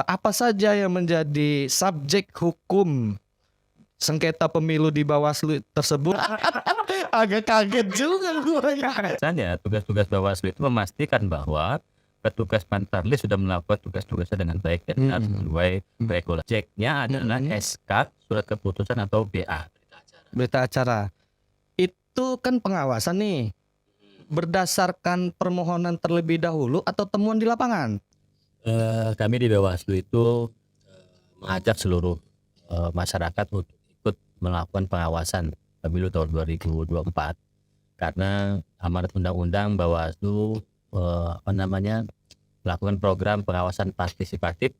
Apa saja yang menjadi subjek hukum sengketa pemilu di Bawaslu tersebut? Agak kaget juga gue ya. Biasanya tugas-tugas Bawaslu itu memastikan bahwa petugas Pantarlis sudah melakukan tugas-tugasnya dengan baik dan benar sesuai regulasi. Ceknya adalah SK, surat keputusan atau BA. Berita acara. Itu kan pengawasan nih. Berdasarkan permohonan terlebih dahulu atau temuan di lapangan? Kami di Bawaslu itu mengajak seluruh masyarakat untuk ikut melakukan pengawasan pemilu tahun 2024 karena amanat undang-undang Bawaslu melakukan program pengawasan partisipatif.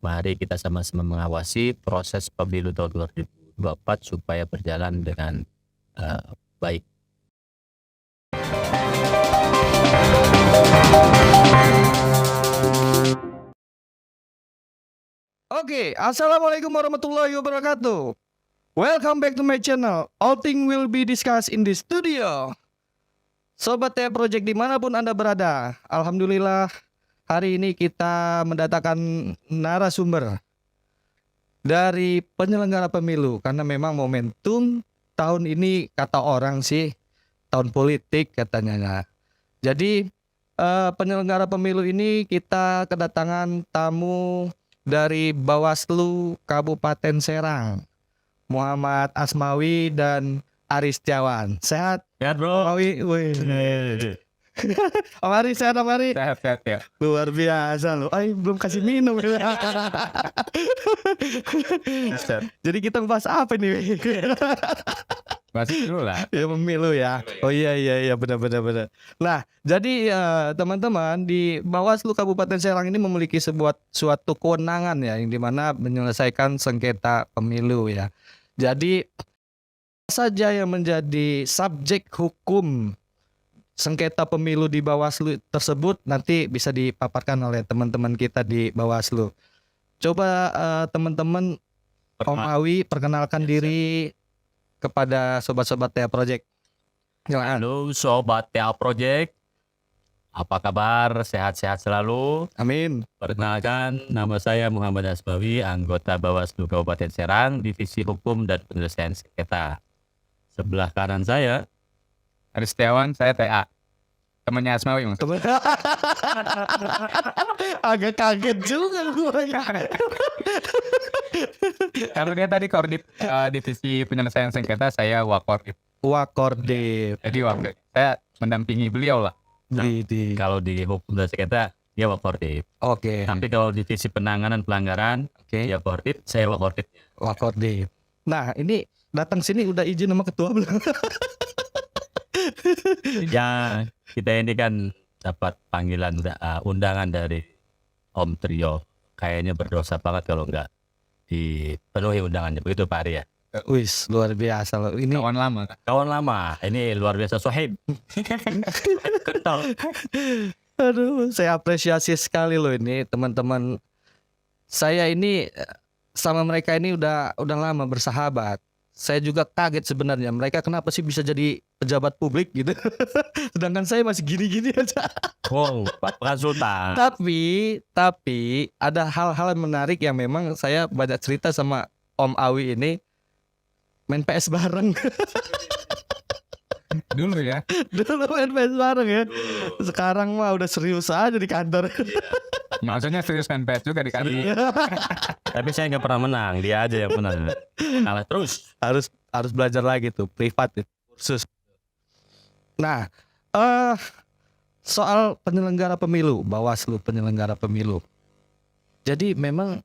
Mari kita sama-sama mengawasi proses pemilu tahun 2024 supaya berjalan dengan baik. Oke, assalamualaikum warahmatullahi wabarakatuh. Welcome back to my channel. All things will be discussed in this studio. Sobat TH Project dimanapun Anda berada, alhamdulillah hari ini kita mendatangkan narasumber dari penyelenggara pemilu karena memang momentum tahun ini kata orang sih tahun politik katanya. Jadi penyelenggara pemilu ini kita kedatangan tamu dari Bawaslu Kabupaten Serang, Muhammad Asmawi dan Aris Setiawan. Sehat? Sehat bro. Asmawi, Om Aris sehat Om Aris? Sehat ya. Luar biasa loh. Belum kasih minum. Jadi kita bahas apa nih? Masih dulu lah. Ya pemilu ya. Oh iya benar. Nah, jadi teman-teman di Bawaslu Kabupaten Serang ini memiliki suatu kewenangan ya yang dimana menyelesaikan sengketa pemilu ya. Jadi apa saja yang menjadi subjek hukum sengketa pemilu di Bawaslu tersebut nanti bisa dipaparkan oleh teman-teman kita di Bawaslu. Coba teman-teman Om Awi perkenalkan diri kepada sobat-sobat TH Project. Halo sobat TH Project, apa kabar? Sehat-sehat selalu. Amin. Perkenalkan, nama saya Muhammad Asmawi, anggota Bawaslu Kabupaten Serang, Divisi Hukum dan Penyelesaian Sengketa. Sebelah kanan saya Aris Setiawan, saya TA, temannya Asmawi Mas. Agak kaget juga gue ya. Kalau dia tadi koordinat divisi penyelesaian sengketa, saya Wakordip. Wakordip. Jadi saya mendampingi beliau lah. Kalau di hukum dan sengketa dia Wakordip. Oke. Tapi kalau divisi penanganan pelanggaran dia Wakordip, saya Wakordip. Wakordip. Nah ini datang sini udah izin sama ketua belum? Ya kita ini kan dapat panggilan undangan dari Om Trio. Kayaknya berdosa banget kalau enggak dipenuhi undangannya, begitu Pak Ari ya? Wis luar biasa loh ini. Kawan lama, ini luar biasa Sohib. Aduh, saya apresiasi sekali loh ini teman-teman. Saya ini sama mereka ini udah lama bersahabat. Saya juga kaget sebenarnya mereka kenapa sih bisa jadi pejabat publik gitu. Sedangkan saya masih gini-gini aja. Wow, Pak Sultan. Tapi ada hal-hal menarik yang memang saya banyak cerita sama Om Awi ini. Main PS bareng. Dulu ya. Dulu main PS bareng ya. Sekarang mah udah serius aja di kantor. Maksudnya serius main PS juga di kantor. Tapi saya nggak pernah menang, dia aja yang menang. Kalah terus. Harus belajar lagi tuh, privat itu, kursus. Nah, soal penyelenggara pemilu, Bawaslu penyelenggara pemilu. Jadi memang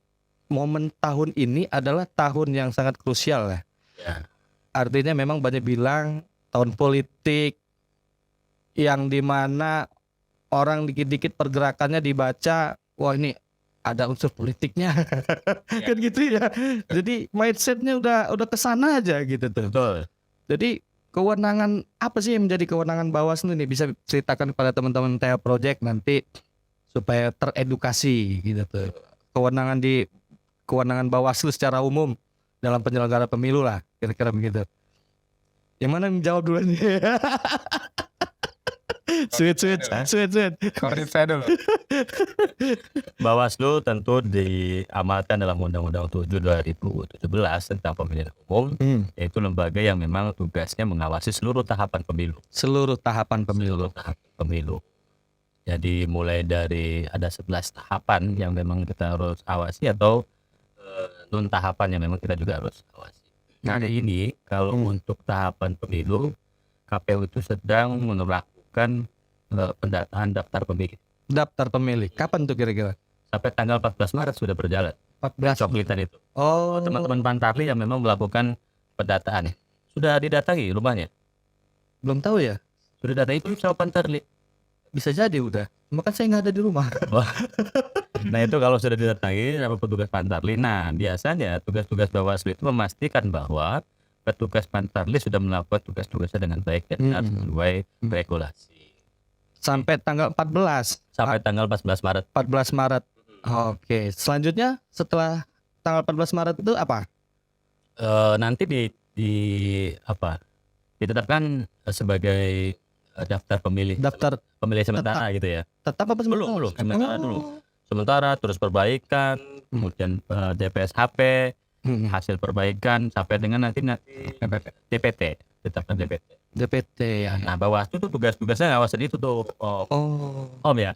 momen tahun ini adalah tahun yang sangat krusial ya. Artinya memang banyak bilang tahun politik yang dimana orang dikit-dikit pergerakannya dibaca, wah ini ada unsur politiknya. Kan gitu ya. Jadi mindsetnya udah kesana aja gitu tuh. Betul. Jadi kewenangan apa sih yang menjadi kewenangan Bawaslu ini bisa ceritakan kepada teman-teman TH Project nanti supaya teredukasi gitu tuh. Kewenangan Bawaslu secara umum dalam penyelenggara pemilu lah, kira-kira begitu. Yang mana menjawab dulu nih? Sweet. Koordinat saya dulu. Bawaslu tentu diamalkan dalam Undang-Undang 7 2017 tentang pemilihan umum, yaitu lembaga yang memang tugasnya mengawasi seluruh tahapan pemilu. Seluruh tahapan pemilu. Seluruh tahapan pemilu. Jadi mulai dari ada 11 tahapan yang memang kita harus awasi atau non tahapan yang memang kita juga harus awasi. Nah ini kalau untuk tahapan pemilu, KPU itu sedang melakukan pendataan daftar pemilih. Daftar pemilih. Kapan tuh kira-kira? Sampai tanggal 14 Maret sudah berjalan. 14. Coplitan itu. Oh, Teman-teman Pantarli yang memang melakukan pendataan. Sudah didatangi rumahnya. belum tahu ya. Sudah datangi itu sama Pantarli. Bisa jadi udah. Cuma kan saya nggak ada di rumah. Nah itu kalau sudah didatangi sama petugas Pantarli. Nah biasanya tugas-tugas Bawaslu itu memastikan bahwa petugas Pantarli sudah melakukan tugas-tugasnya dengan baik dan sesuai regulasi. Sampai tanggal 14. Sampai tanggal 14 Maret. 14 Maret. Oke. Selanjutnya setelah tanggal 14 Maret itu apa? Nanti ditetapkan sebagai daftar pemilih. Daftar Pemilih sementara gitu ya. tetap apa Belum, sementara dulu. Sementara terus perbaikan, kemudian DPSHP, hasil perbaikan sampai dengan nanti DPT, tetapkan DPT. DPT ya. Nah, Bawaslu tuh tugas-tugasnya ngawasin itu tuh, Om ya.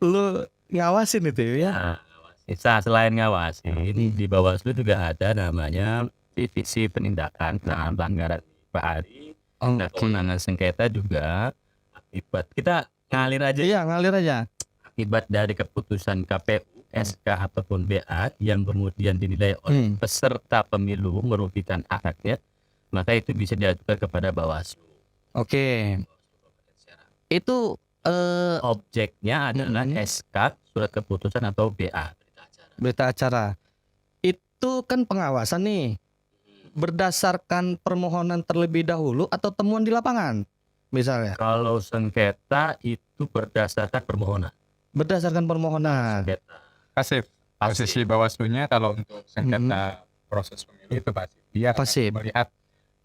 Lu ngawasin itu ya? Nah, selain ngawasin, di Bawaslu juga ada namanya divisi penindakan pelanggaran hari dan kewenangan sengketa juga akibat kita ngalir aja. Iya, ngalir aja. Akibat dari keputusan KPU, SK ataupun BA yang kemudian dinilai oleh peserta pemilu merugikan hak rakyat, maka itu bisa diajukan kepada Bawaslu. Oke. Itu Objeknya adalah SK surat keputusan atau BA berita acara. Itu kan pengawasan nih. Berdasarkan permohonan terlebih dahulu atau temuan di lapangan misalnya. Kalau sengketa itu berdasarkan permohonan. Berdasarkan permohonan. Sengketa. Pasif. Posisi Bawaslunya kalau untuk sengketa proses pemilu itu pasif. Dia akan Pasif. melihat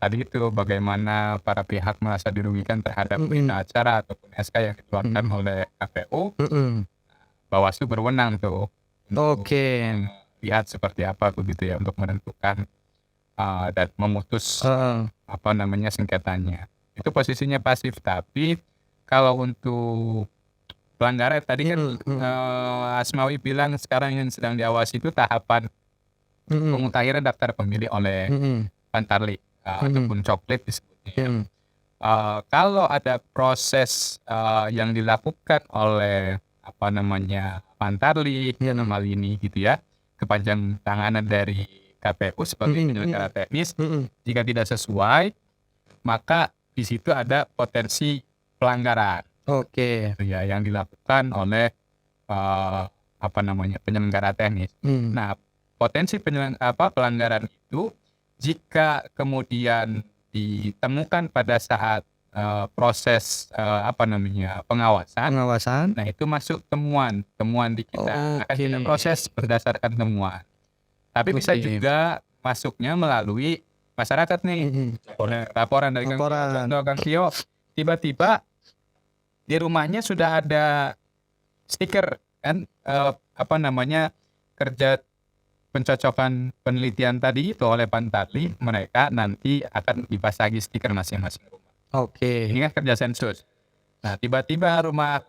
tadi itu bagaimana para pihak merasa dirugikan terhadap berita acara ataupun SK yang dikeluarkan oleh KPU. Bawaslu berwenang tuh untuk Oke. lihat seperti apa begitu ya untuk menentukan dan memutus sengketanya. Itu posisinya pasif. Tapi kalau untuk pelanggaran tadi kan Asmawi bilang sekarang yang sedang diawasi itu tahapan pemutahiran daftar pemilih oleh Pantarli ataupun coklat disebutnya. Kalau ada proses yang dilakukan oleh Pantarli hal ini gitu ya, kepanjang tanganan dari KPU sebagai penyelenggara teknis, jika tidak sesuai maka di situ ada potensi pelanggaran. Oke. Ya, yang dilakukan oleh penyelenggara teknis. Nah, potensi pelanggaran itu jika kemudian ditemukan pada saat proses pengawasan, nah itu masuk temuan di kita. Akan kita proses berdasarkan temuan. Tapi bisa juga masuknya melalui masyarakat nih. Laporan dari Kang Tio, tiba-tiba di rumahnya sudah ada stiker kan kerja pencocokan penelitian tadi itu oleh Pantarli, mereka nanti akan dipasangi stiker masing-masing rumah. Oke. Ini kan kerja sensus. Nah, tiba-tiba rumah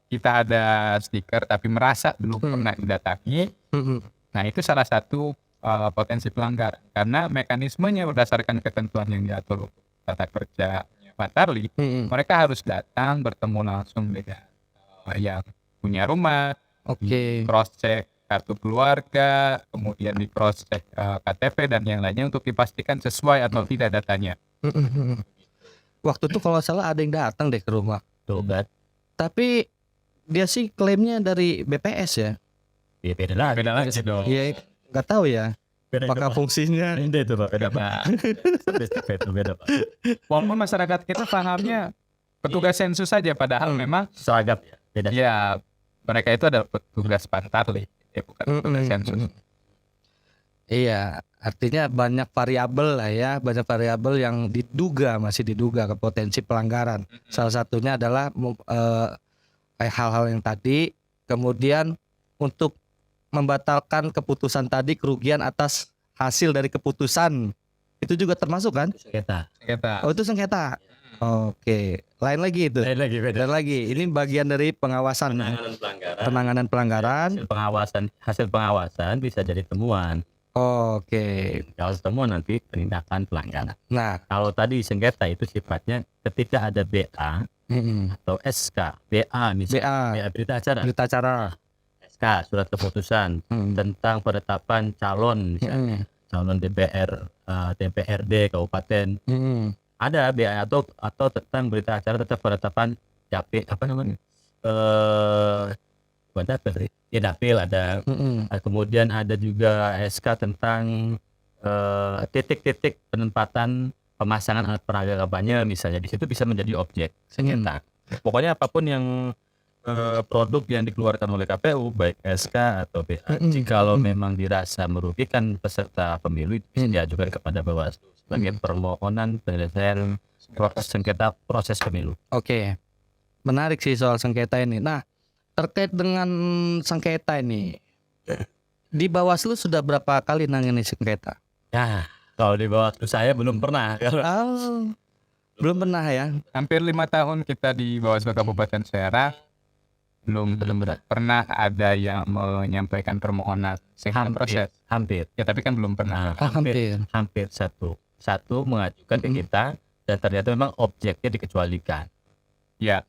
kita ada stiker tapi merasa belum pernah didatangi. Nah, itu salah satu potensi pelanggaran karena mekanismenya berdasarkan ketentuan yang diatur tata kerja Pantarli, mereka harus datang bertemu langsung dengan yang punya rumah, cross check kartu keluarga, kemudian di cross check KTP dan yang lainnya untuk dipastikan sesuai atau tidak datanya. Waktu itu kalau salah ada yang datang deh ke rumah. Tuh kan. Tapi dia sih klaimnya dari BPS ya. Ya, beda lagi dong. Iya, nggak tahu ya. Apakah fungsinya? Beda itu Pak, beda Pak. Beda Pak. Walaupun masyarakat kita pahamnya petugas sensus saja, padahal memang Seragam ya, beda. ya mereka itu adalah petugas Pantarli, bukan petugas sensus. Iya, Artinya banyak variabel lah ya, banyak variabel yang masih diduga ke potensi pelanggaran. Salah satunya adalah kayak hal-hal yang tadi, kemudian untuk membatalkan keputusan tadi, kerugian atas hasil dari keputusan itu juga termasuk kan? Sengketa. Sengketa. Oh itu sengketa. Oke, lain lagi itu. Lain lagi beda. Dan lagi, ini bagian dari pengawasan, Penanganan pelanggaran. penanganan pelanggaran. Hasil pengawasan bisa jadi temuan. Oke. Kalau temuan nanti penindakan pelanggaran. Nah, Kalau tadi sengketa itu sifatnya ketika ada BA atau SK. BA misalnya. BA, Berita acara. berita acara. SK surat keputusan tentang penetapan calon misalnya. Calon DPRD kabupaten. Ada BA atau tentang berita acara tentang penetapan bukan dapil ya, dapil ada. Kemudian ada juga SK tentang titik-titik penempatan pemasangan alat peraga kampanye misalnya, di situ bisa menjadi objek sengketa. Pokoknya apapun yang produk yang dikeluarkan oleh KPU baik SK atau BA, jikalau memang dirasa merugikan peserta pemilu, itu bisa diajukan kepada Bawaslu sebagai permohonan penyelesaian proses pemilu. Oke, menarik sih soal sengketa ini. Nah, terkait dengan sengketa ini, di Bawaslu sudah berapa kali nangani sengketa? Ya, kalau di Bawaslu saya belum pernah. Belum pernah ya? Hampir 5 tahun kita di Bawaslu Kabupaten Serang, belum pernah ada yang menyampaikan permohonan sengketa proses. Hampir. Ya tapi kan belum pernah. Hampir satu mengajukan ke kita dan ternyata memang objeknya dikecualikan. Ya.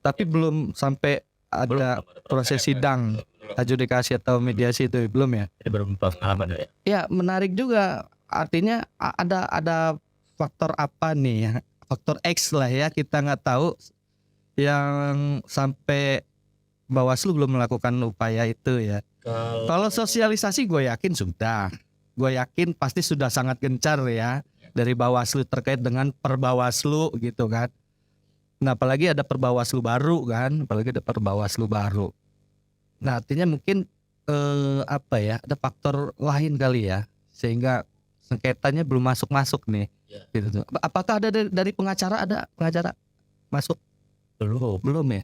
Tapi belum sampai ada proses sidang, adjudikasi atau mediasi itu belum ya? Jadi belum pengalaman ya. Ya menarik juga. Artinya ada faktor apa nih ya? Faktor X lah ya, kita nggak tahu yang sampai Bawaslu belum melakukan upaya itu ya. Kalau sosialisasi gue yakin sudah. Gue yakin pasti sudah sangat gencar ya dari Bawaslu terkait dengan Perbawaslu gitu kan. Nah apalagi ada Perbawaslu baru kan, Nah artinya mungkin ada faktor lain kali ya, sehingga sengketanya belum masuk nih. Gitu. Apakah ada dari pengacara, masuk? Belum ya.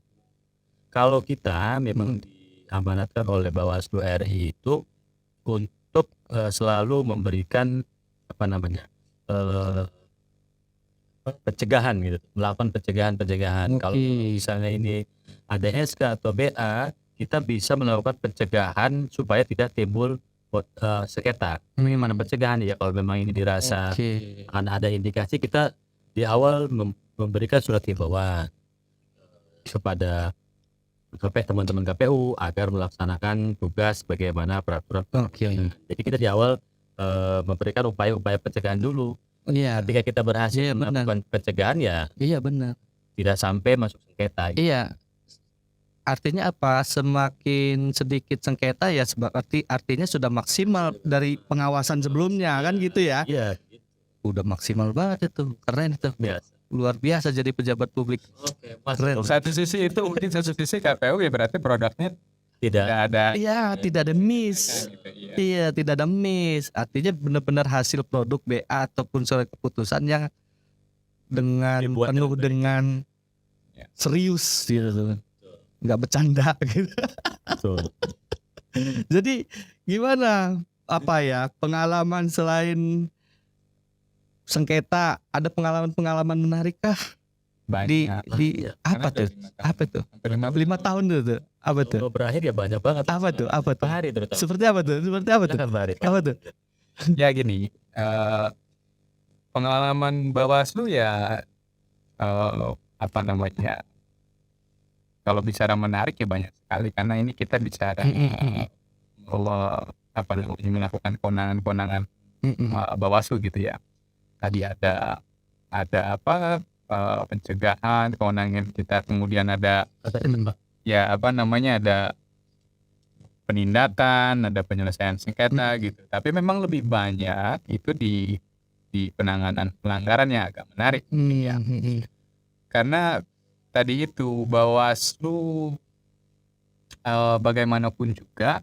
Kalau kita memang diamanatkan oleh Bawaslu RI itu untuk selalu memberikan pencegahan gitu, melakukan pencegahan. Kalau misalnya ini ada SK atau BA, kita bisa melakukan pencegahan supaya tidak timbul sengketa. Gimana pencegahan ya? Kalau memang ini dirasa ada indikasi, kita di awal memberikan surat himbauan kepada teman-teman KPU agar melaksanakan tugas bagaimana peraturan. Jadi kita di awal memberikan upaya-upaya pencegahan dulu. Iya. Ketika kita berhasil melakukan pencegahan ya. Iya benar. Tidak sampai masuk sengketa. Iya. Artinya apa? Semakin sedikit sengketa ya artinya sudah maksimal dari pengawasan sebelumnya kan gitu ya? Iya. Udah maksimal banget itu, keren itu. Biasa. Luar biasa jadi pejabat publik. Keren. Satu sisi itu mungkin satu sisi KPU ya berarti produknya tidak ada. Iya, tidak ada miss. Iya, tidak ada miss. Artinya benar-benar hasil produk BA ataupun surat keputusan yang dengan penuh dengan serius gitu. Nggak bercanda gitu. Jadi gimana pengalaman selain sengketa, ada pengalaman menarik kah? Banyak. Di apa tuh? 5 tahun tuh. Apa tuh? Kalau berakhir ya banyak banget. Apa tuh? Hari terutama. Seperti apa tuh? Apa tuh? Ya gini, pengalaman Bawaslu ya kalau bicara menarik ya banyak sekali, karena ini kita bicara melakukan kewenangan Bawaslu gitu ya. Tadi ada pencegahan, kewenangan kita, kemudian ada ada penindakan, ada penyelesaian sengketa gitu. Tapi memang lebih banyak itu di penanganan pelanggaran yang agak menarik. Karena tadi itu Bawaslu bagaimanapun juga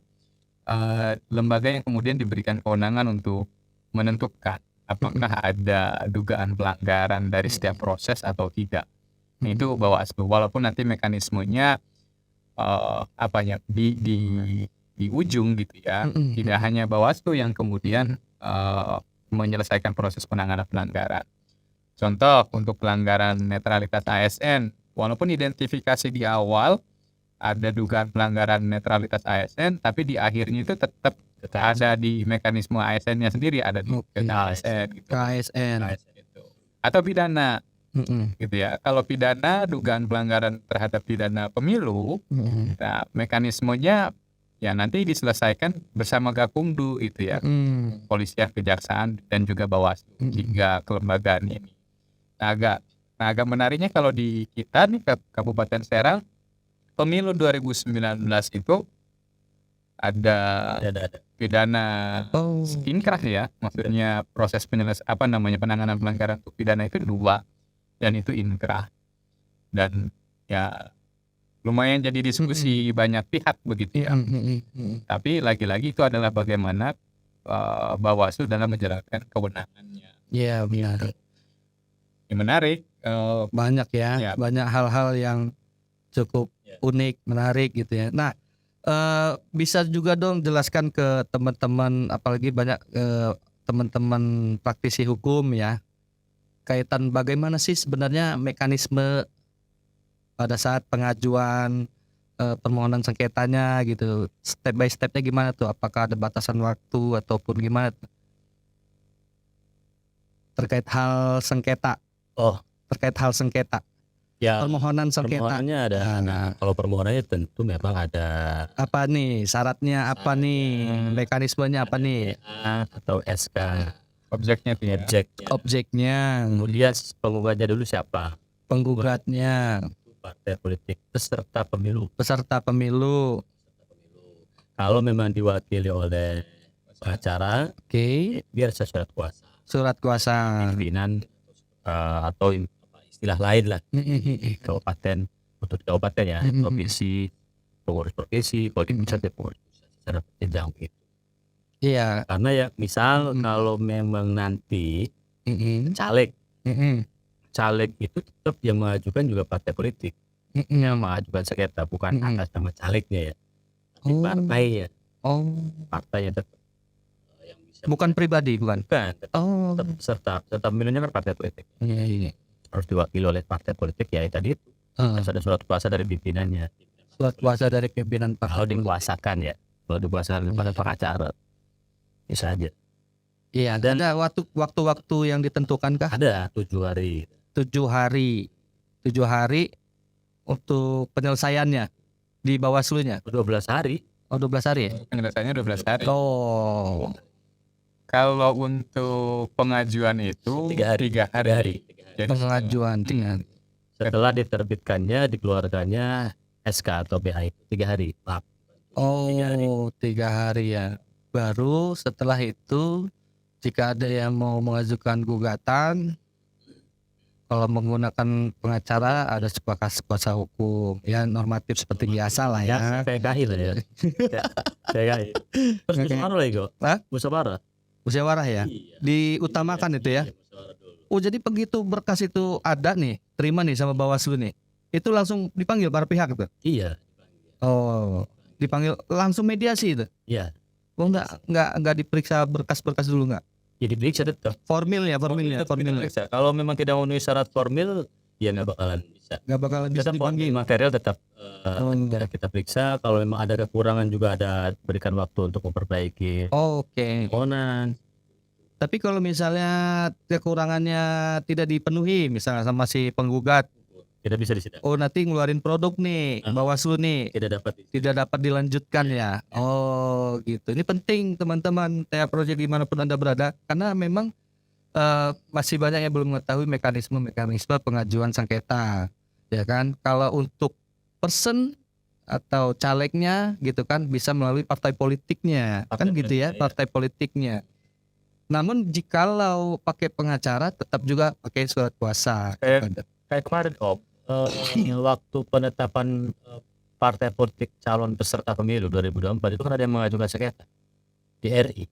lembaga yang kemudian diberikan kewenangan untuk menentukan apakah ada dugaan pelanggaran dari setiap proses atau tidak. Itu Bawaslu, walaupun nanti mekanismenya di ujung gitu ya, tidak hanya Bawaslu yang kemudian menyelesaikan proses penanganan pelanggaran. Contoh untuk pelanggaran netralitas ASN, walaupun identifikasi di awal ada dugaan pelanggaran netralitas ASN, tapi di akhirnya itu tetap ada di mekanisme ASN-nya sendiri, ada di ASN gitu. KSN. ASN itu. Atau pidana gitu ya. Kalau pidana, dugaan pelanggaran terhadap pidana pemilu, nah, mekanismenya ya nanti diselesaikan bersama Gakumdu itu ya, Polisian, Kejaksaan, dan juga Bawaslu, 3 kelembagaan ini. Nah, agak menariknya kalau di kita nih Kabupaten Serang, pemilu 2019 itu ada pidana inkrah ya, maksudnya proses penanganan pelanggaran untuk pidana itu 2, dan itu inkrah, dan ya lumayan jadi diskusi banyak pihak begitu ya. Tapi lagi-lagi itu adalah bagaimana Bawaslu dalam menjalankan kewenangannya. Iya, benar. Yang menarik, Banyak ya, Ya. banyak hal-hal yang cukup unik, menarik gitu ya. Nah, bisa juga dong jelaskan ke teman-teman, apalagi banyak teman-teman praktisi hukum ya, kaitan bagaimana sih sebenarnya mekanisme pada saat pengajuan permohonan sengketanya gitu, step by stepnya gimana tuh? Apakah ada batasan waktu ataupun gimana terkait hal sengketa? Terkait hal sengketa, Ya, permohonan sengketa. permohonannya ada. Nah, Kalau permohonannya tentu memang ada apa nih syaratnya, apa nih mekanismenya, apa nih PA atau SK, objeknya itu ya. objeknya, Kemudian penggugatnya dulu siapa? penggugatnya, Partai politik peserta pemilu. peserta pemilu. Kalau memang diwakili oleh pengacara, Oke, biar sesuai kuasa. surat kuasa. Pimpinan atau istilah lain lah, kabupaten, untuk kabupaten ya, provinsi, pengurus provinsi, kalau di pusat ya pengurus pusat secara berjenjang gitu. Iya. Karena ya misal kalau memang nanti caleg itu tetap yang mengajukan juga partai politik yang mengajukan sengketa, bukan atas nama calegnya ya, tapi Oh. partai ya, Oh, partainya tetap yang bisa, bukan pribadi, bukan. tetap Oh, peserta pemilunya kan partai politik, iya. harus diwakili oleh partai politik ya tadi itu. Harus ada surat kuasa dari pimpinannya. Surat kuasa dari pimpinan Kalau partai. dikuasakan ya, kalau dikuasakan pada pengacara bisa aja. Iya, dan ada waktu-waktu yang ditentukan kah? Ada 7 hari. 7 hari. 7 hari untuk penyelesaiannya di Bawaslu-nya. 12 hari. Oh, 12 hari ya? Penyelesaiannya 12 hari. Oh. Kalau untuk pengajuan itu 3 hari. 3 hari. Jadi Pengajuan tinggal. Setelah diterbitkannya, dikeluarkannya SK atau BA itu 3 hari. Maaf. Oh, 3 hari ya. Baru setelah itu jika ada yang mau mengajukan gugatan, kalau menggunakan pengacara ada sebatas kuasa hukum ya, normatif seperti biasa lah ya. Ya, PKI lah ya. PKI. Terus musyawarah lagi kok. Hah? Musyawarah. Musyawarah ya. Iya. Diutamakan itu ya. Iya, musyawarah dulu. Oh, jadi begitu berkas itu ada nih, terima nih sama Bawaslu nih, itu langsung dipanggil para pihak itu. Iya. Oh, dipanggil langsung mediasi itu. Iya. Oh, enggak diperiksa berkas-berkas dulu enggak? Jadi diperiksa tetap. Formilnya. Tetap diperiksa. Kalau memang tidak memenuhi syarat formil, ya nggak bakalan bisa. Enggak bakalan bisa Tetap dipanggil. material tetap enggak. kita periksa. Kalau memang ada kekurangan juga ada berikan waktu untuk memperbaiki Oke. permohonan. Tapi kalau misalnya kekurangannya tidak dipenuhi, misalnya sama si penggugat, Tidak bisa disidang. oh nanti ngeluarin produk nih, Bawaslu nih, tidak dapat dilanjutkan ya. Oh gitu. Ini penting teman-teman TA Project dimanapun Anda berada, karena memang masih banyak yang belum mengetahui mekanisme pengajuan sengketa, ya kan? Kalau untuk person atau calegnya gitu kan bisa melalui partai politiknya, kan gitu ya, partai politiknya. Namun jikalau pakai pengacara tetap juga pakai surat kuasa. Kayak kemarin waktu penetapan partai politik calon peserta pemilu 2024 itu kan ada yang mengajukan sengketa di RI.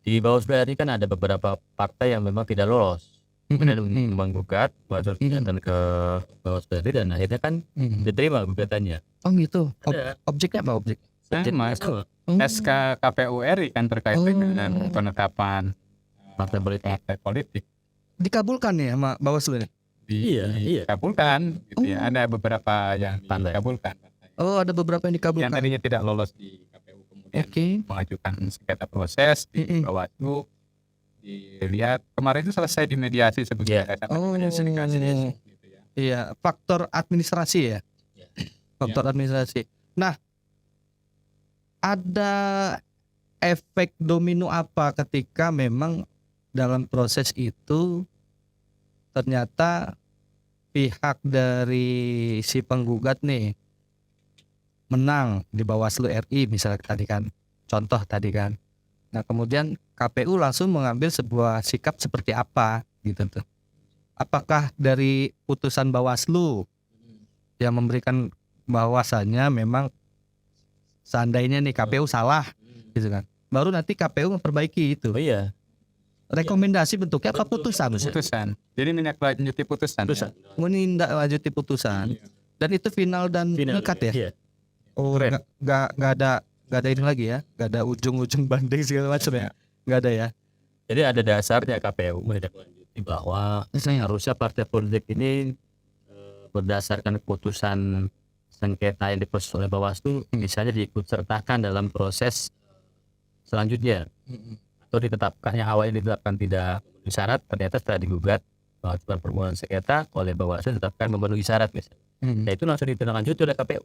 Di Bawaslu RI kan ada beberapa partai yang memang tidak lolos. Kemudian menggugat dan ke Bawaslu RI dan akhirnya kan diterima gugatannya. Oh gitu. Ada. Objeknya apa objek? Sama Oh. SK KPU RI kan terkait dengan penetapan Partai politik. partai politik. Dikabulkan ya sama Bawaslu ini? Iya. Dikabulkan gitu ya. Ada beberapa yang Pandai. dikabulkan. Oh, ada beberapa yang Yang dikabulkan. tadinya tidak lolos di KPU kemudian Oke. mengajukan sengketa proses di Bawaslu. Dilihat kemarin itu selesai dimediasi sebetulnya. Oh. Gitu ya. Iya, faktor administrasi ya. Iya. Faktor administrasi. Nah, ada efek domino apa ketika memang dalam proses itu ternyata pihak dari si penggugat nih menang di Bawaslu RI misalnya tadi kan, contoh tadi kan. Nah kemudian KPU langsung mengambil sebuah sikap seperti apa gitu tuh. Apakah dari putusan Bawaslu yang memberikan bahwasannya memang seandainya nih KPU salah gitu kan, baru nanti KPU memperbaiki itu. Oh iya. Rekomendasi bentuknya apa putusan? Putusan. Jadi menindaklanjuti putusan. Putusan. Menindaklanjuti putusan. Dan itu final dan mengikat ya? Iya. Oh, Keren. nggak ada ini lagi ya? Nggak ada ujung-ujung banding segala macam ya? Nggak ada ya? Jadi ada dasarnya KPU menindaklanjuti bahwa harusnya partai politik ini berdasarkan keputusan sengketa yang diproses oleh Bawaslu misalnya diikut sertakan dalam proses selanjutnya atau ditetapkannya awalnya ditetapkan tidak memenuhi syarat, ternyata setelah digugat mengajukan permohonan sengketa oleh Bawaslu ditetapkan memenuhi syarat misalnya. Nah itu langsung ditindaklanjuti oleh KPU.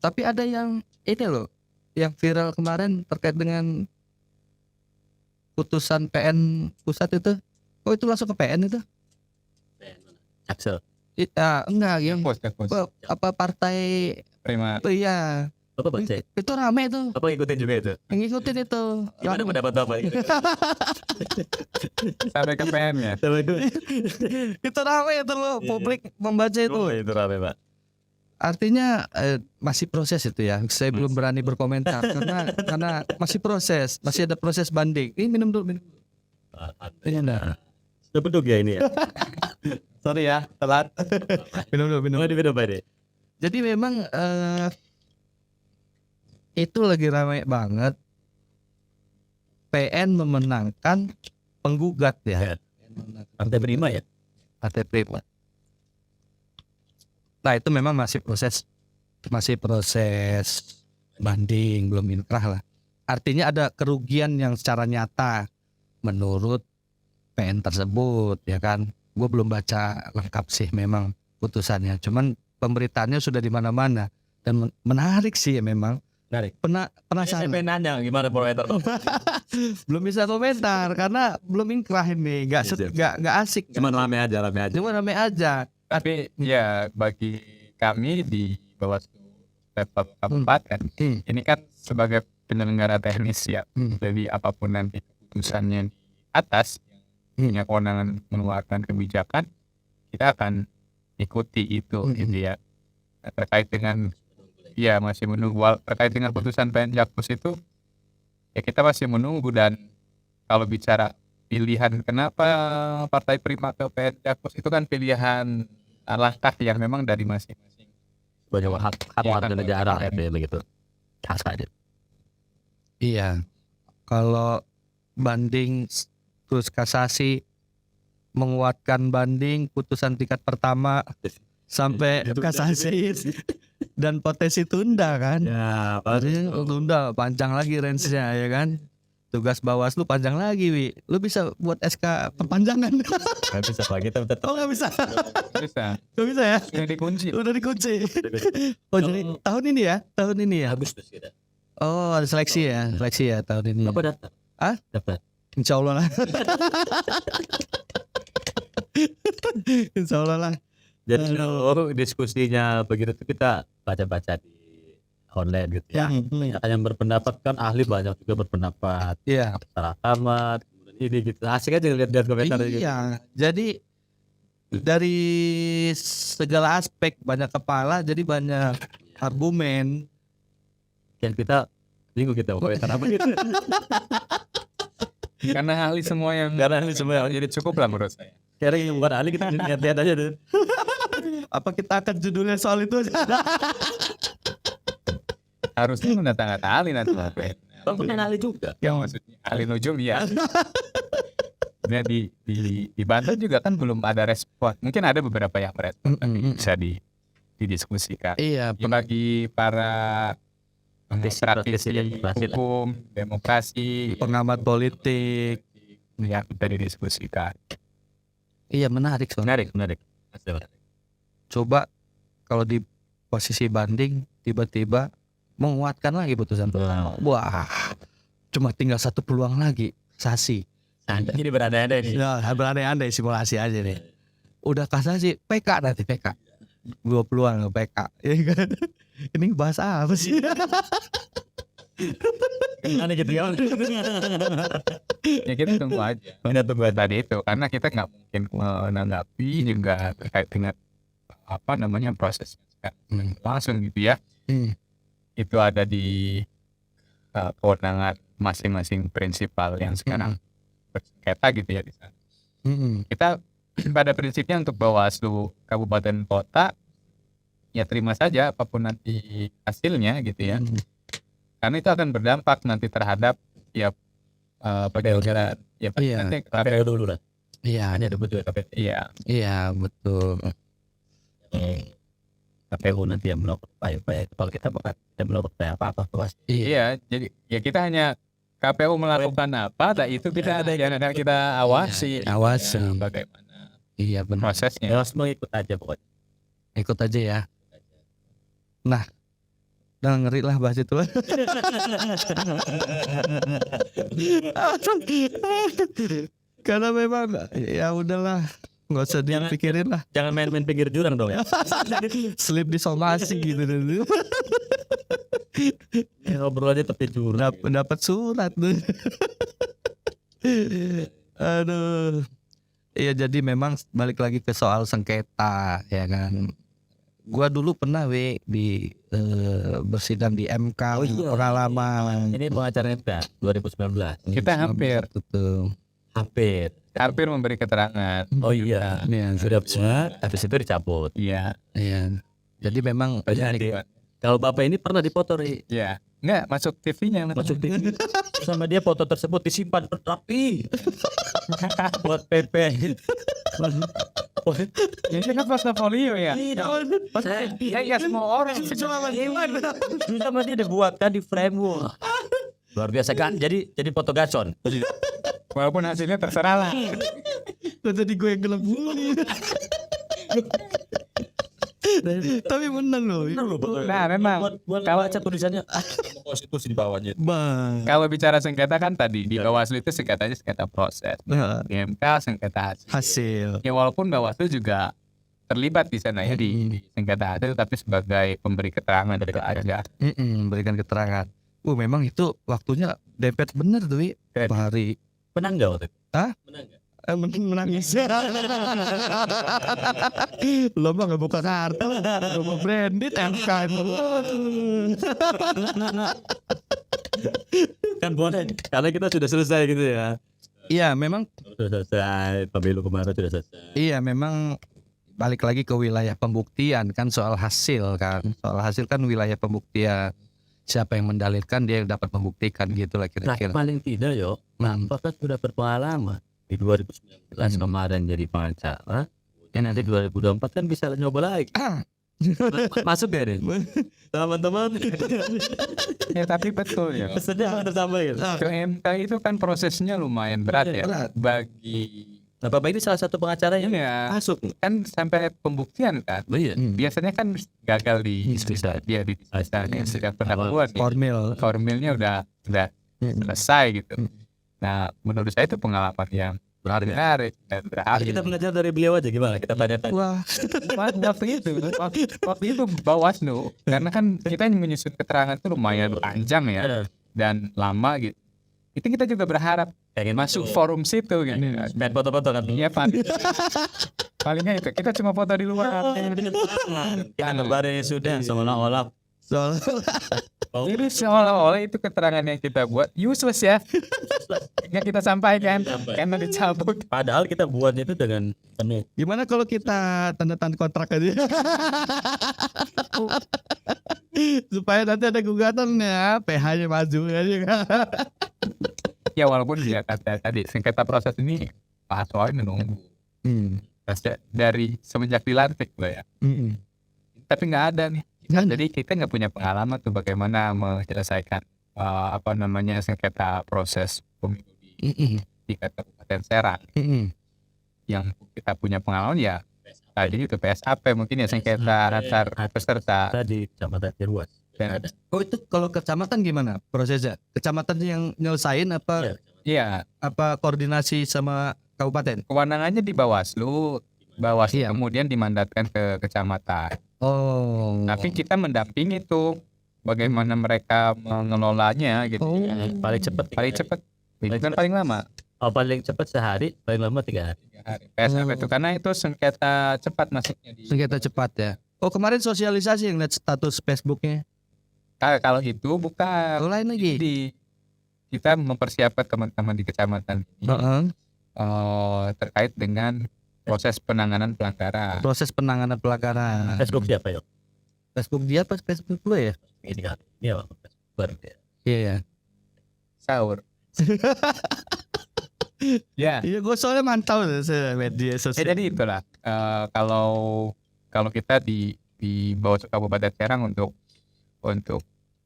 Tapi ada yang ini loh, yang viral kemarin terkait dengan putusan PN pusat itu. Oh itu langsung ke PN itu? Jaksel. Enggak, yang Pos. apa partai Prima. iya. Apa baca? Itu rame tuh. Apa ngikutin juga itu? Yang ngikutin itu. Gimana pendapat Bapak? Sampai ke PN ya. Itu rame itu loh, publik membaca itu. Oh, itu rame Pak. Artinya masih proses itu ya. Saya belum berani berkomentar karena masih proses, masih ada proses banding. Ini minum dulu. Ini enggak. Sudah beduk ya ini ya. Sorry ya, telat. Minum dulu, minum. Oh, diminum Pak ini. Jadi memang itu lagi ramai banget. PN memenangkan penggugat ya. Partai Prima ya. Partai Prima. Nah itu memang masih proses banding, belum inkrah lah. Artinya ada kerugian yang secara nyata menurut PN tersebut ya kan. Gue belum baca lengkap sih memang putusannya. Cuman pemberitaannya sudah di mana-mana dan menarik sih ya memang. Menarik. Penasaran. Saya nanya gimana komentar? Belum bisa komentar karena belum inkrah ini, nggak asik. Cuman rame aja. Cuma rame aja. Tapi ya bagi kami di Bawaslu level kabupaten ini kan sebagai penyelenggara teknis ya. Jadi apapun nanti keputusannya di atas yang punya kewenangan mengeluarkan kebijakan, kita akan ikuti itu gitu ya. Terkait dengan masih menunggu terkait dengan putusan PN Jakpus itu ya kita masih menunggu. Dan kalau bicara pilihan kenapa Partai Prima ke PN Jakpus itu kan pilihan langkah yang memang dari masing-masing Banyak hak warga negara ya begitu. Hak aja. Iya. Kalau banding terus kasasi menguatkan banding putusan tingkat pertama sampai kasasi dan potensi tunda kan. Ya, Artinya tunda panjang lagi range-nya ya kan. Tugas Bawaslu panjang lagi, Wi. Lu bisa buat SK perpanjangan. nggak bisa Pak, kita tetap Oh nggak bisa. bisa Nggak bisa ya. yang dikunci. Udah dikunci. Oh jadi tahun ini ya. Agustus kita. Oh ada seleksi ya tahun ini. Bapak daftar? Hah? Daftar. Insya Allah lah. Insya Allah lah. Jadi kalau diskusinya begitu tuh kita baca-baca di online gitu ya. Yang berpendapat kan ahli banyak juga berpendapat. Iya. Salah tamat, kemudian ini gitu. Asik aja lihat komentar gitu. Iya. Jadi dari segala aspek banyak kepala, jadi banyak argumen. Yang kita bingung kita mau komentar apa gitu. Karena ahli semua yang Karena ahli semua yang- jadi cukup lah menurut saya. Kira yang bukan ahli kita lihat-lihat aja deh. Apa kita akan judulnya soal itu aja? Harusnya mendatangkan ahli nanti. Bang bukan ahli juga. Yang maksudnya ahli nujum ya. Nah, di Banten juga kan belum ada respon. Mungkin ada beberapa yang merespon tapi bisa didiskusikan. Iya, Ya, bagi para praktisi hukum, demokrasi, pengamat politik. yang bisa didiskusikan. Iya, menarik soalnya. Menarik. Coba kalau di posisi banding tiba-tiba menguatkan lagi putusan. Wah, cuma tinggal satu peluang lagi, kasasi. Anda ini berada-ada ini. Ya, berandai-andai simulasi aja nih. Udah kasasi, PK nanti PK. 2 peluang PK. Ya kan? Ini bahas apa sih? Aneh gitu ya. Ya kita tunggu aja. Kita tunggu aja. Tadi itu karena kita nggak mungkin menanggapi juga terkait dengan apa namanya proses langsung gitu ya. Itu ada di kewenangan masing-masing prinsipal yang sekarang bersengketa gitu ya di sana. Kita pada prinsipnya untuk Bawaslu kabupaten kota ya terima saja apapun nanti hasilnya gitu ya. Karena itu akan berdampak nanti terhadap ya penyelenggaraan ya Iya. nanti KPU dulu lah. Iya, Hanya ada betul KPU. iya iya betul. KPU nanti yang melakukan upaya. Kalau kita bukan kita melakukan upaya apa-apa pasti. iya jadi ya kita hanya KPU melakukan apa dan itu kita ada yang ada kita awasi Awasi. ya, bagaimana Iya benar. prosesnya. Ya semua ikut aja pokoknya. Ikut aja ya. Nah, udah ngeri lah bahas itu. Karena memang ya udahlah, nggak usah dipikirin lah. Jangan main-main pinggir jurang dong ya. Slip di somasi gitu. Ngobrol aja tepi jurang. Dapat surat tuh. Aduh. Iya, jadi memang balik lagi ke soal sengketa ya kan. Gua dulu pernah di bersidang di MK. Oh iya. Pengalaman. Ini pengacara MK 2019. Kita hampir Hampir memberi keterangan. Oh iya. Iya, Sudah buat, habis itu dicabut. Iya. iya. Jadi memang Kalau Bapak ini pernah dipoto Ri. Iya. Enggak masuk TV-nya. Masuk TV. Sama dia foto tersebut disimpan rapi. Buat PP. Ini kan portofolio ya. Ya semua orang Sama dia dibuatkan di frame. Wah. Luar biasa kan. Jadi foto gacon. walaupun hasilnya terserah lah. jadi gue yang gelap dulu. Tapi menang loh. Nah memang Buat baca tulisannya. Konstitusi di bawahnya. Bang. kalau bicara sengketa kan tadi di Bawaslu itu sengketanya sengketa proses. Di MK sengketa hasil. Hasil. Ya walaupun Bawaslu juga terlibat di sana ya di sengketa hasil tapi sebagai pemberi keterangan dari aja. Berikan keterangan. Memang itu waktunya dempet bener tuh, Wi. Hari. Menang nggak waktu itu? Hah? Menang nggak? Menangis. Lo mah gak buka kartu. Lo mau branded MK itu. Kan boleh. Karena kita sudah selesai gitu ya. Iya memang. Sudah selesai. Pemilu kemarin sudah selesai. Iya memang balik lagi ke wilayah pembuktian kan soal hasil kan. Soal hasil kan wilayah pembuktian. Siapa yang mendalilkan dia yang dapat membuktikan gitu lah Nah, kira-kira. paling tidak yo, Bapak kan sudah berpengalaman di 2019 kemarin jadi pengacara. Ya nanti 2024 kan bisa nyoba lagi. Masuk gak nih? Teman-teman. Ya tapi betul ya. Pesannya harus sama gitu. Ke MK itu kan prosesnya lumayan berat ya. Berat. Bagi Nah, Bapak ini salah satu pengacara yang ya masuk. kan sampai pembuktian kan. Oh iya. Biasanya kan gagal di Selesai. dia di sejak pendahuluan. Formil. Formilnya udah selesai gitu. Nah menurut saya itu pengalaman yang menarik dan berharga. Kita belajar dari beliau aja gimana? Kita tanya-tanya. Wah. Waktu itu Bawaslu karena kan kita yang menyusun keterangan itu lumayan panjang ya dan lama gitu. Itu kita juga berharap Pengen masuk forum situ gitu. main foto-foto kan. Iya Pak. Palingnya itu kita cuma foto di luar. Kan kemarin sudah seolah-olah Soal Jadi seolah-olah itu keterangan yang kita buat useless ya. Nggak kita sampaikan karena dicabut. Padahal kita buat itu dengan penuh. Gimana kalau kita tanda tangan kontrak aja? Supaya nanti ada gugatan ya, PH-nya maju ya. Ya walaupun dia kata tadi sengketa proses ini Pak Soe menunggu dari semenjak dilantik loh ya. Tapi nggak ada nih. Jadi kita nggak punya pengalaman tuh bagaimana menyelesaikan sengketa proses pemilu di tingkat Kabupaten Serang. Yang kita punya pengalaman ya tadi itu PSAP mungkin ya sengketa antar peserta. Tadi Kecamatan Ciruas. Oh itu kalau kecamatan gimana prosesnya? Kecamatan yang nyelesain apa? Iya, Apa koordinasi sama kabupaten? kewenangannya di Bawaslu. Iya. Kemudian dimandatkan ke kecamatan. Oh. Tapi kita mendampingi tuh bagaimana mereka mengelolanya gitu. Oh. Paling cepat Paling cepat itu kan paling lama paling cepat sehari, paling lama 3 hari. 3 hari. PSAP itu karena itu sengketa cepat masuknya di. Sengketa cepat ya. Oh kemarin sosialisasi yang lihat status Facebooknya. Kalau itu bukan. Oh lain lagi. Jadi kita mempersiapkan teman-teman di kecamatan ini terkait dengan proses penanganan pelanggaran. Proses penanganan pelanggaran. Facebook siapa yuk? Facebook dia apa Facebook lu ya? Ini kan. Ini apa? Facebook dia. Iya ya. Sahur. Ya. Iya gue soalnya mantau media sosial. Jadi itulah kalau kita di Bawaslu Kabupaten Serang untuk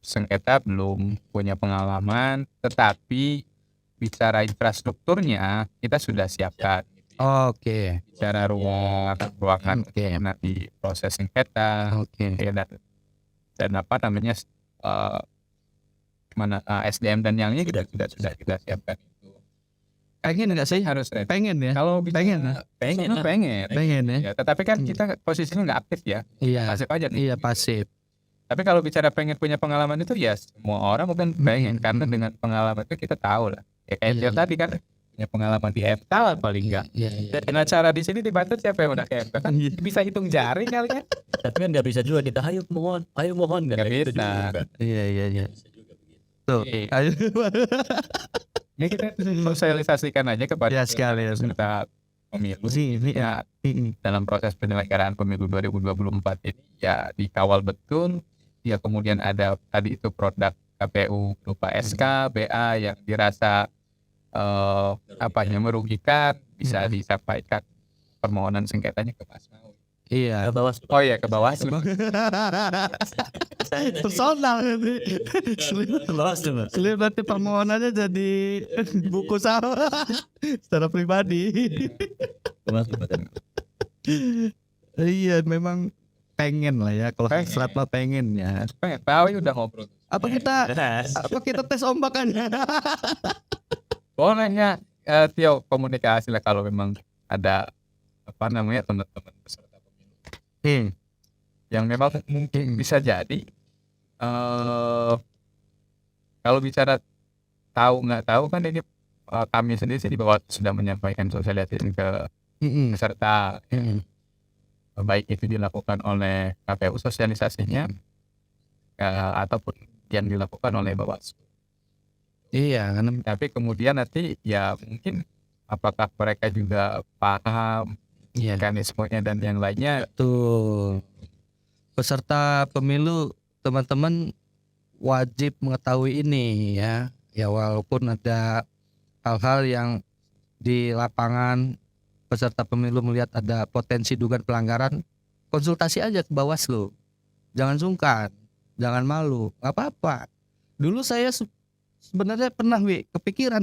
sengketa belum punya pengalaman, tetapi bicara infrastrukturnya kita sudah siapkan. Oke. Bicara ruangan Oke. nanti proses sengketa, Oke. ya, dan apa namanya SDM dan yang ini sudah kita siapkan itu. Pengen nggak sih? Harus ready. Pengen ya. Kalau Pengen ya? pengen. Pengen ya. Ya, tetapi kan kita posisinya nggak aktif ya, Iya. pasif aja nih. Iya pasif. Tapi kalau bicara pengen punya pengalaman itu ya semua orang mungkin pengen karena dengan pengalaman itu kita tahu lah. Ya kayak Iya, dia tadi kan punya pengalaman di MK lah paling enggak. Iya. Dan acara di sini dibantu siapa yang udah ke MK kan bisa hitung jari kali kan? Tapi kan nggak bisa juga kita ayo mohon Nggak gitu bisa. juga. Iya. Tuh. Iya. Ayo. Ini kita sosialisasikan aja kepada Ya sekali ya. peserta pemilu Ini ya. dalam proses penyelenggaraan pemilu 2024 ini ya dikawal betul. Ya kemudian ada tadi itu produk KPU berupa SK, BA yang dirasa merugikan bisa disampaikan permohonan sengketanya ke Bawaslu. Iya. Ke bawah. Oh iya ke Bawaslu. Personal ini. Selip nanti permohonannya jadi buku sama secara pribadi. Iya memang pengen lah ya kalau Pengen. serat mah pengen ya. Tahu udah ngobrol. Apa kita tes ombak aja? Bolehnya Tio komunikasi lah kalau memang ada teman-teman peserta pemilu yang memang mungkin bisa jadi kalau bicara tahu nggak tahu kan ini kami sendiri di bawah sudah menyampaikan sosialisasi ke peserta baik itu dilakukan oleh KPU sosialisasinya ataupun yang dilakukan oleh Bawaslu. Iya karena Tapi kemudian nanti ya mungkin apakah mereka juga paham mekanismenya dan yang lainnya. tuh peserta pemilu teman-teman wajib mengetahui ini ya. Ya walaupun ada hal-hal yang di lapangan peserta pemilu melihat ada potensi dugaan pelanggaran, konsultasi aja ke Bawaslu. Jangan sungkan, jangan malu, nggak apa-apa. Dulu saya sebenarnya pernah kepikiran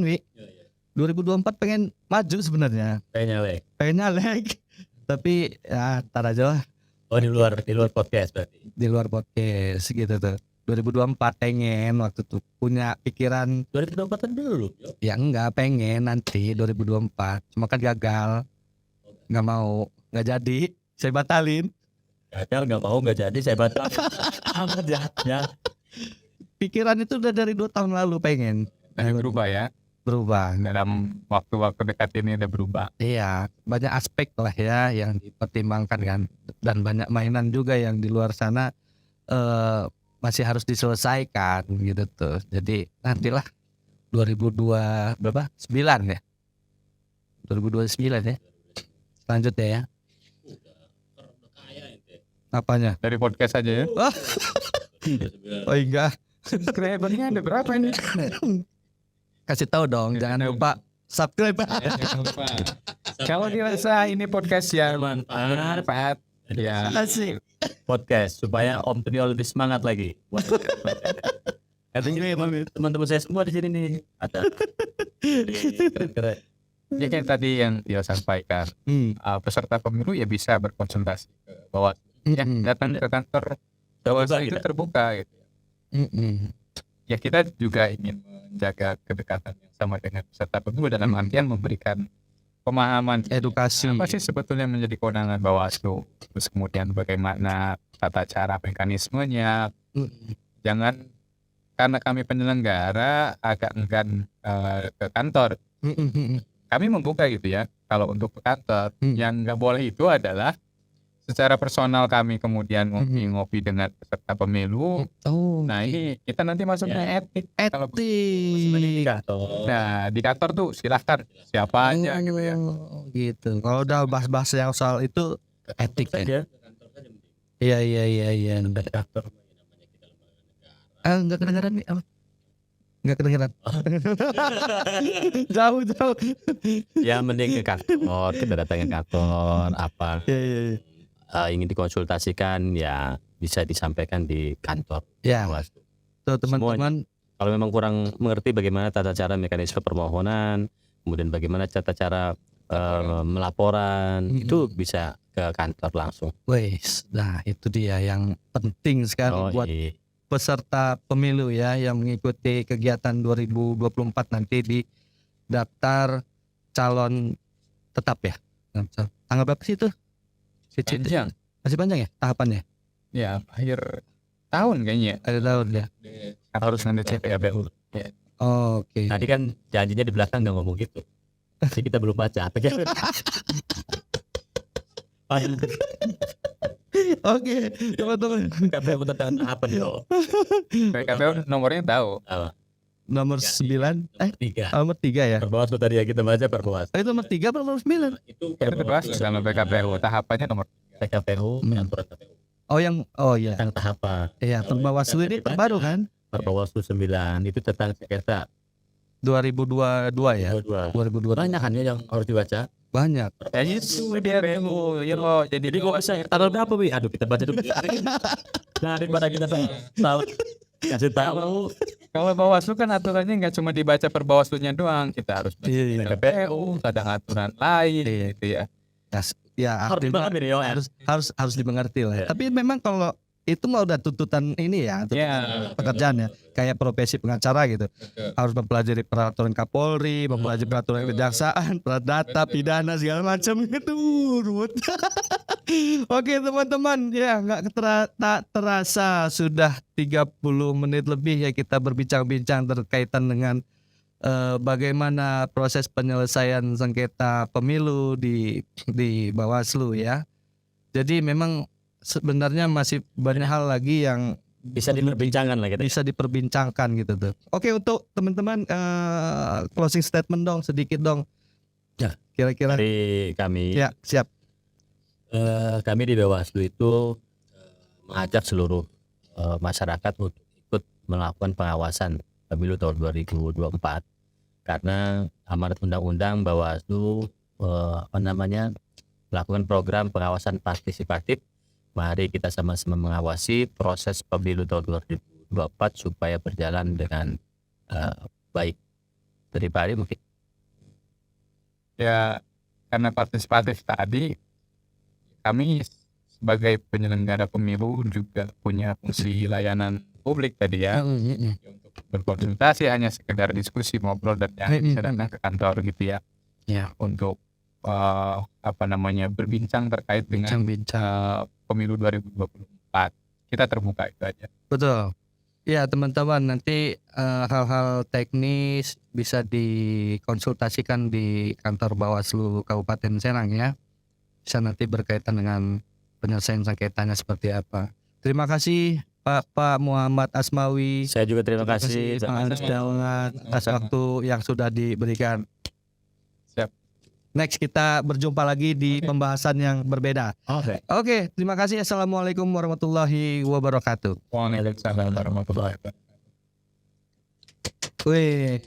2024 pengen maju sebenarnya, pengen nyalek, tapi ya tar aja lah, Oh di luar podcast berarti. di luar podcast gitu tuh. 2024 pengen waktu itu punya pikiran 2024 dulu. ya enggak pengen nanti 2024 cuma kan gagal, nggak mau, nggak jadi, saya batalin. Gagal nggak mau nggak jadi saya batal. Amat ya. Pikiran itu udah dari 2 tahun lalu pengen Berubah ya berubah. dalam waktu-waktu dekat ini udah berubah. Iya, banyak aspek lah ya yang dipertimbangkan kan, dan banyak mainan juga yang di luar sana masih harus diselesaikan gitu tuh. Jadi nantilah 2002 berapa? 9 ya. 2029 ya. Selanjutnya ya. Apanya? Dari podcast aja ya. Oh enggak. Subscribernya ada berapa ini? Kasih tahu dong, jangan lupa subscribe. Jangan lupa. Kalau dirasa ini podcast yang bermanfaat, ya Asik. podcast supaya Om Trio lebih semangat lagi. Katanya teman-teman saya semua di sini nih ada. Keren-keren. ya kayak tadi yang dia sampaikan, peserta pemilu ya bisa berkonsultasi ke Bawaslu. Ya, datang ke kantor Bawaslu itu terbuka gitu. Ya kita juga ingin menjaga kedekatan yang sama dengan peserta pemilu dalam artian memberikan pemahaman Edukasi. apa sih sebetulnya menjadi kewenangan Bawaslu, terus kemudian bagaimana tata cara mekanismenya. Jangan karena kami penyelenggara agak enggan ke kantor, kami membuka gitu ya. Kalau untuk ke kantor, yang nggak boleh itu adalah secara personal kami kemudian ngopi-ngopi dengan peserta pemilu. Oh, Nah ini kita nanti masuknya etik. Kalau etik. nah di kantor tuh silahkan siapa aja gitu ya. Gitu. Kalau udah bahas-bahas yang soal itu etik ya. Saja. Iya. Enggak kedengeran nih apa? Enggak kedengeran. Jauh. Ya mending ke kantor, kita datangin kantor apa Iya. ingin dikonsultasikan ya bisa disampaikan di kantor. Ya, Bawaslu. tuh teman-teman. Kalau memang kurang mengerti bagaimana tata cara mekanisme permohonan, kemudian bagaimana tata cara melaporan, itu bisa ke kantor langsung. Wes, nah itu dia yang penting sekali buat iya. peserta pemilu ya yang mengikuti kegiatan 2024 nanti di daftar calon tetap ya. Tanggal berapa sih itu? Panjang. Masih panjang ya tahapannya? Ya akhir tahun kayaknya. Ada tahun ya. Harus nanti cek ya BU. Oke. Tadi kan janjinya di belakang nggak ngomong gitu. Jadi kita belum baca. Oke, teman-teman. KPU tentang apa nih? PKPU nomornya tahu. Nomor 9 3. nomor 3 ya. Perbawaslu tadi ya kita baca Perbawaslu. Itu nomor 3 atau nomor 9? Itu Itu dibahas dalam PKPU. Tahapannya nomor PKPU, aturan KPU. Oh iya. Tentang tahapan. Iya, Perbawaslu ini terbaru kan? Perbawaslu 9 itu tentang sengketa 2022 ya. 2022. Banyak kan ya yang harus dibaca. Banyak. ya itu dia BU. Ya lo jadi Kok bisa tanggal berapa Wi? Aduh kita baca dulu. Nah daripada kita tahu kasih tahu. kalau Bawaslu kan aturannya nggak cuma dibaca per Bawaslunya doang, kita harus baca Iya. PKPU, ada aturan lain gitu ya. Ya, Harus artinya banget ini ya. harus dimengerti lah. Iya. Tapi memang kalau itu mah udah tuntutan ini ya, Ya. pekerjaan ya, kayak profesi pengacara gitu. Harus mempelajari peraturan Kapolri, mempelajari peraturan kejaksaan, perdata, pidana segala macam gitu. Ruwet. Oke teman-teman, ya tak terasa sudah 30 menit lebih ya kita berbincang-bincang terkaitan dengan bagaimana proses penyelesaian sengketa pemilu di Bawaslu ya. Jadi memang sebenarnya masih banyak hal lagi yang Bisa diperbincangkan lah kita. bisa diperbincangkan gitu tuh. Oke, untuk teman-teman closing statement dong sedikit dong. Ya. Kira-kira. Dari kami, Ya, siap. kami di Bawaslu itu mengajak seluruh masyarakat untuk ikut melakukan pengawasan pemilu tahun 2024 karena amanat undang-undang Bawaslu melakukan program pengawasan partisipatif. Mari kita sama-sama mengawasi proses pemilu tahun 2024 supaya berjalan dengan baik. Dari Pak Ari mungkin. Ya karena partisipatif tadi, kami sebagai penyelenggara pemilu juga punya fungsi layanan publik tadi ya. Untuk berkonsultasi hanya sekedar diskusi, ngobrol dan bisa datang ke kantor gitu ya. Ya. Untuk berbincang terkait dengan pemilu 2024. Kita terbuka itu aja. Betul. Ya teman-teman, nanti hal-hal teknis bisa dikonsultasikan di kantor Bawaslu Kabupaten Serang ya. Bisa nanti berkaitan dengan penyelesaian sengketanya seperti apa. Terima kasih Pak Muhammad Asmawi. Saya juga terima kasih. Sangat atas waktu yang sudah diberikan. Siap. Next kita berjumpa lagi di pembahasan yang berbeda. Oke. Oke, terima kasih. Assalamualaikum warahmatullahi wabarakatuh. Waalaikumsalam warahmatullahi wabarakatuh. Wih.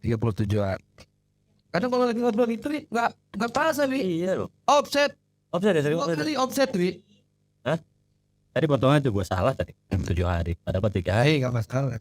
37-an. Kadang kalau lagi ngobrol itu nih nggak pas nih. Iya loh. Offset. Offset ya, Dua kali offset nih. Tadi potongan itu gue salah tadi. 7 hari. Padahal 3 hari. Nggak masalah.